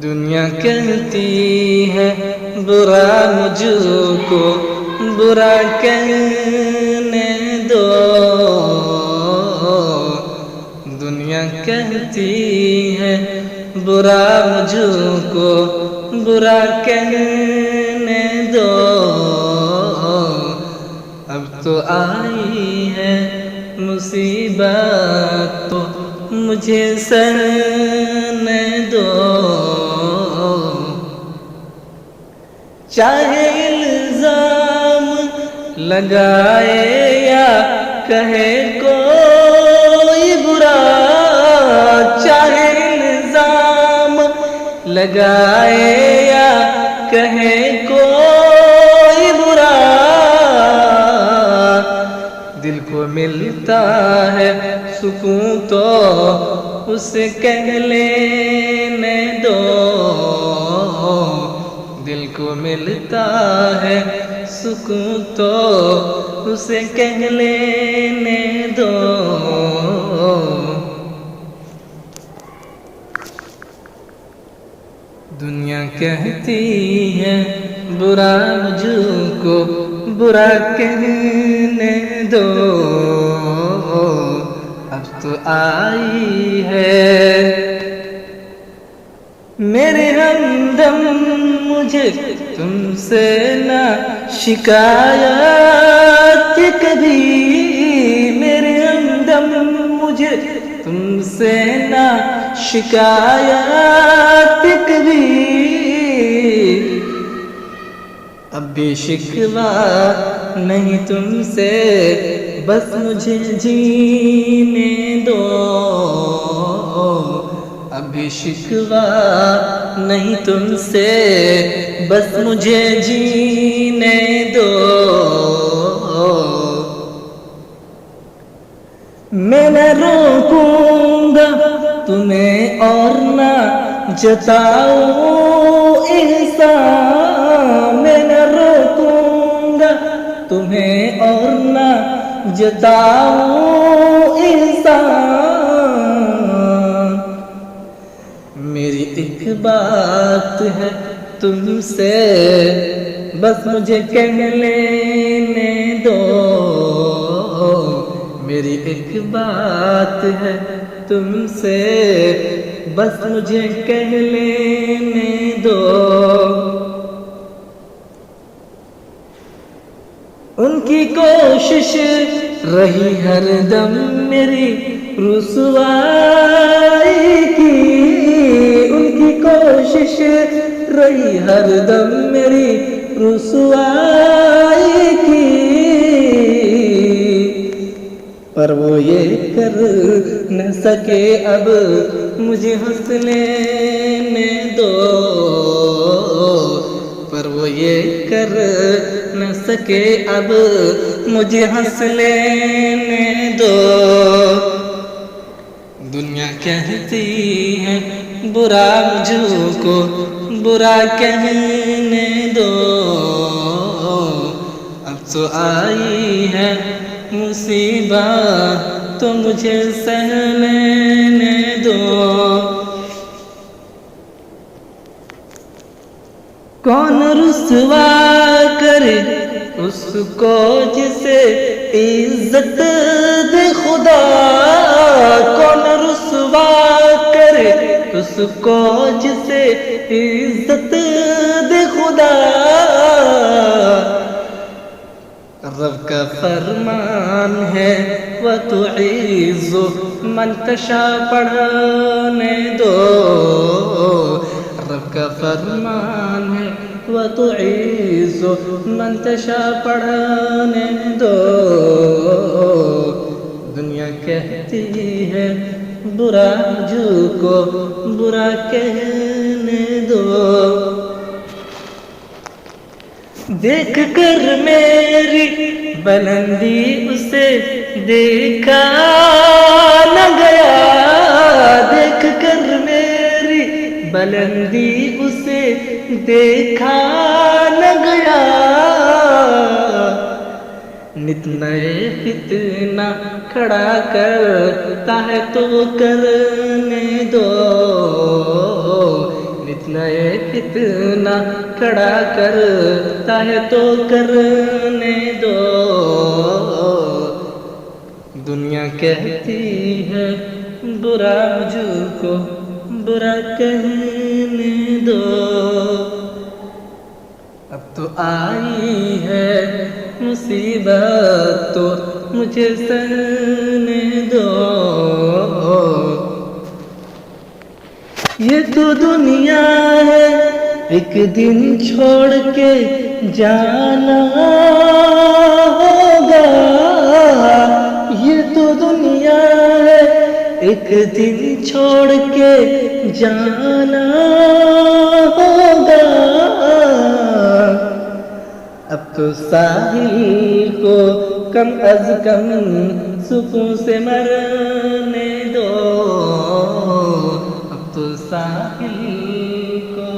दुनिया कहती है बुरा मुझको बुरा कहने दो। दुनिया कहती है बुरा मुझको बुरा कहने दो। अब तो आई है मुसीबत तो मुझे सहने दो। चाहे इल्जाम लगाए या कहे कोई बुरा, चाहे इल्जाम लगाए या कहे कोई बुरा, दिल को मिलता है सुकून तो उसे कह लेने दो। दिल को मिलता है सुकून तो उसे कह लेने दो। दुनिया कहती है बुरा मुझको बुरा कहने दो। अब तो आई है मेरे हमदम मुझे तुमसे ना शिकायत कभी। मेरे हमदम मुझे तुमसे ना शिकायत कभी। अब भी शिकवा नहीं तुमसे बस मुझे जीने दो। अभी शिकवा नहीं तुमसे बस मुझे जीने दो। मैं न रोकूंगा तुम्हें और न जताऊं एहसान। मैं न रोकूंगा तुम्हें और न जताऊं एहसान। मेरी एक बात है तुमसे बस मुझे कह लेने दो। मेरी एक बात है तुमसे बस मुझे कह लेने दो। उनकी कोशिश रही हरदम मेरी रुसवाई की। उनकी कोशिश रही हरदम मेरी रुसवाई की। पर वो ये कर न सके अब मुझे हंस लेने दो। पर वो ये कर न सके अब मुझे हंस लेने दो। दुनिया कहती है बुरा मुझको बुरा कहने दो। अब तो आई है मुसीबत तो मुझे सह लेने दो। कौन रुसवा करे उसको जिसे इज्जत दे खुदा। कौन रुसवा करे उसको जिसे इज्जत दे खुदा। रब का फरमान है व तुइज़्ज़ु मन तशा पढ़ने दो। रब का फरमान है व तुइज़्ज़ु मन तशा पढ़ने दो। दुनिया कहती है बुरा मुझको बुरा कहने दो। देख कर मेरी बुलंदी उसे देखा न गया। देख कर मेरी बुलंदी उसे देखा न गया। नित नए फितना खड़ा करता है तो करने दो। इतना एक इतना खड़ा करता है तो करने दो। दुनिया कहती है बुरा मुझको बुरा कहने दो। अब तो आई है मुसीबत तो मुझे सहने दो। ये तो दुनिया है एक दिन छोड़ के जाना होगा। ये तो दुनिया है एक दिन छोड़ के जाना होगा। अब तो साहिल को कम अज कम सुकून से मरने दो। अब तो साहिल को